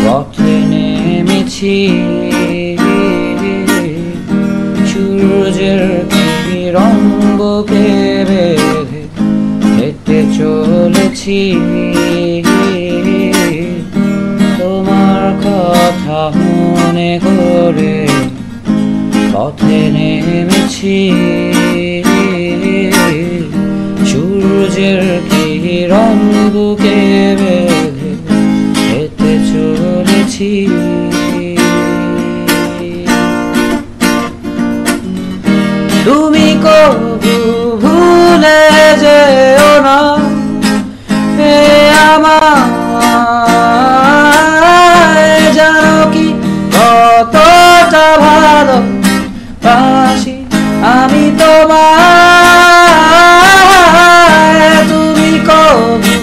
পথে নেমেছি সূর্যের কিরণ বুকে বেঁধে হেঁটে চলেছি তোমার কথা মনে করে পথে নেমেছি সূর্যের কিরণ বুকে বেঁধে হেঁটে চলেছি তুমি কবু ভুলে যেও না হে আমায় জানো কি কতটা ভালোবাসি আমি তোমায় তুমি কবু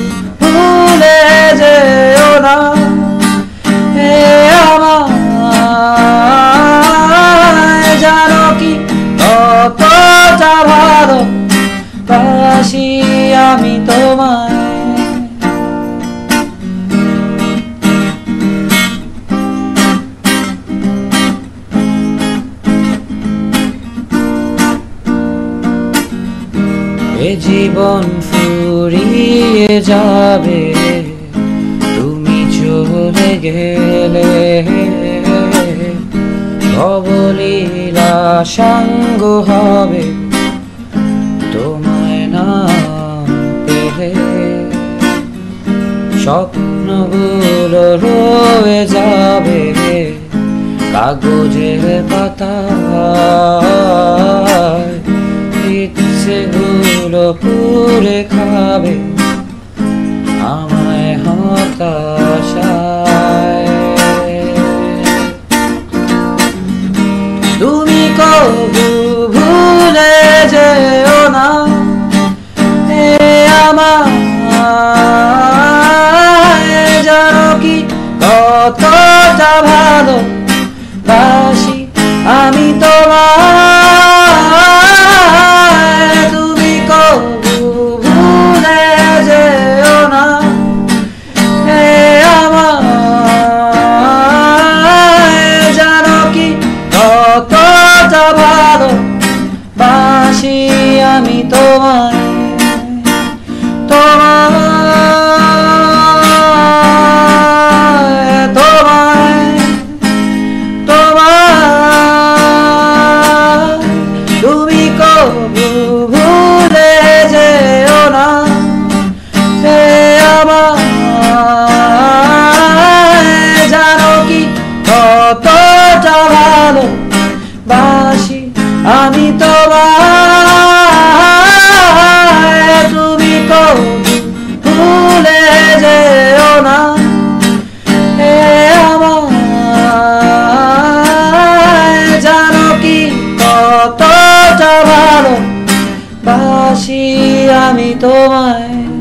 ভুলে যেও না হে আমায় জানো কি কতটা ভালোবাসি আমি তোমায় এ জীবন ফুরিয়ে যাবে তুমি চলে গেলে অবলীলা সাঙ্গ হবে তোমায় না পেলে স্বপ্নগুলো রয়ে যাবে কাগজের পাতায় ইচ্ছেগুলো পুড়ে খাবে আমায় হতাশায় তুমি কবু ভুলে যেও না হে আমায় জানো কি কতটা ভালোবাসি আমি তোমায় তুমি কবু ভুলে যেও না হে আমায় জানো কি কতটা ভালোবাসি আমি তোমায় তুমি কবু ভুলে যেও না হে আমায় জানো কি কতটা ভালোবাসি আমি তোমায় তুমি কবু ভুলে যেও না হে আমায় জানো কি কতটা ভালোবাসি আমি তোমায়।